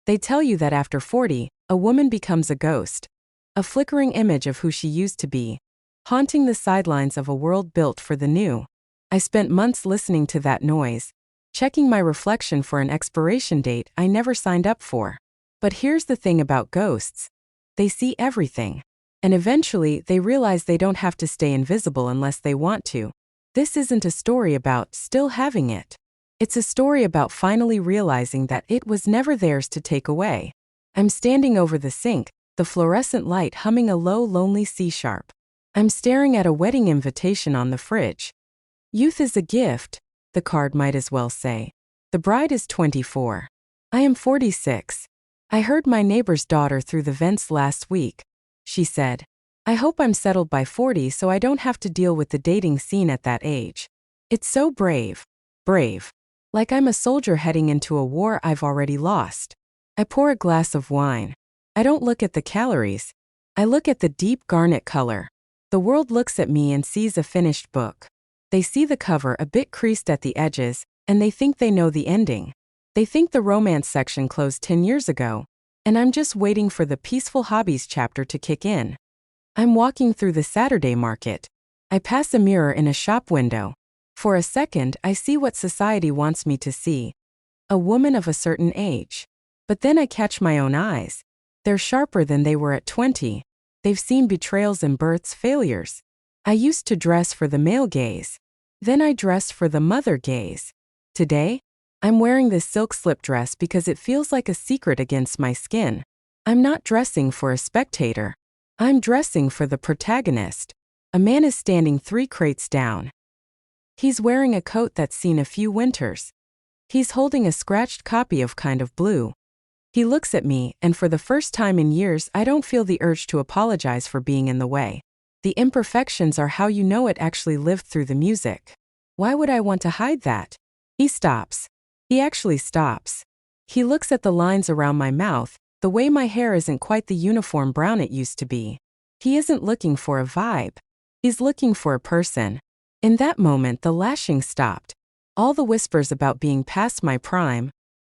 They tell you that after 40, a woman becomes a ghost, a flickering image of who she used to be, haunting the sidelines of a world built for the new. I spent months listening to that noise, checking my reflection for an expiration date I never signed up for. But here's the thing about ghosts. They see everything. And eventually, they realize they don't have to stay invisible unless they want to. This isn't a story about still having it. It's a story about finally realizing that it was never theirs to take away. I'm standing over the sink, the fluorescent light humming a low, lonely C-sharp. I'm staring at a wedding invitation on the fridge. Youth is a gift, the card might as well say. The bride is 24. I am 46. I heard my neighbor's daughter through the vents last week. She said, I hope I'm settled by 40 so I don't have to deal with the dating scene at that age. It's so brave. Brave. Like I'm a soldier heading into a war I've already lost. I pour a glass of wine. I don't look at the calories. I look at the deep garnet color. The world looks at me and sees a finished book. They see the cover a bit creased at the edges, and they think they know the ending. They think the romance section closed 10 years ago, and I'm just waiting for the peaceful hobbies chapter to kick in. I'm walking through the Saturday market. I pass a mirror in a shop window. For a second, I see what society wants me to see. A woman of a certain age. But then I catch my own eyes. They're sharper than they were at 20. They've seen betrayals and births, failures. I used to dress for the male gaze. Then I dressed for the mother gaze. Today, I'm wearing this silk slip dress because it feels like a secret against my skin. I'm not dressing for a spectator. I'm dressing for the protagonist. A man is standing 3 crates down. He's wearing a coat that's seen a few winters. He's holding a scratched copy of Kind of Blue. He looks at me, and for the first time in years I don't feel the urge to apologize for being in the way. The imperfections are how you know it actually lived through the music. Why would I want to hide that? He stops. He actually stops. He looks at the lines around my mouth, the way my hair isn't quite the uniform brown it used to be. He isn't looking for a vibe. He's looking for a person. In that moment, the lashing stopped. All the whispers about being past my prime,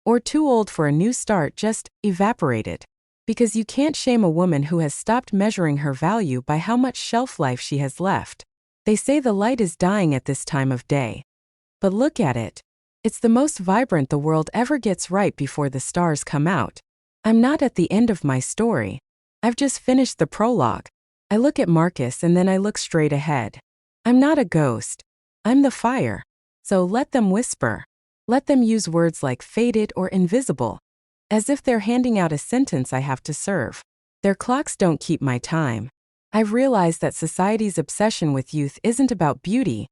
or too old for a new start, just evaporated. Because you can't shame a woman who has stopped measuring her value by how much shelf life she has left. They say the light is dying at this time of day. But look at it. It's the most vibrant the world ever gets right before the stars come out. I'm not at the end of my story. I've just finished the prologue. I look at Marcus and then I look straight ahead. I'm not a ghost. I'm the fire. So let them whisper. Let them use words like faded or invisible, as if they're handing out a sentence I have to serve. Their clocks don't keep my time. I've realized that society's obsession with youth isn't about beauty.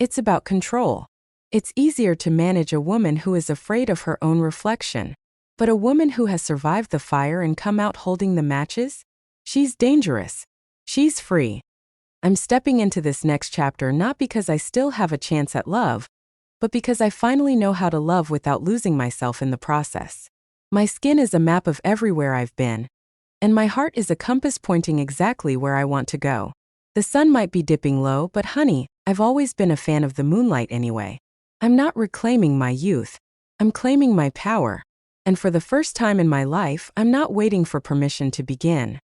It's about control. It's easier to manage a woman who is afraid of her own reflection. But a woman who has survived the fire and come out holding the matches? She's dangerous. She's free. I'm stepping into this next chapter not because I still have a chance at love, but because I finally know how to love without losing myself in the process. My skin is a map of everywhere I've been, and my heart is a compass pointing exactly where I want to go. The sun might be dipping low, but honey, I've always been a fan of the moonlight anyway. I'm not reclaiming my youth. I'm claiming my power. And for the first time in my life, I'm not waiting for permission to begin.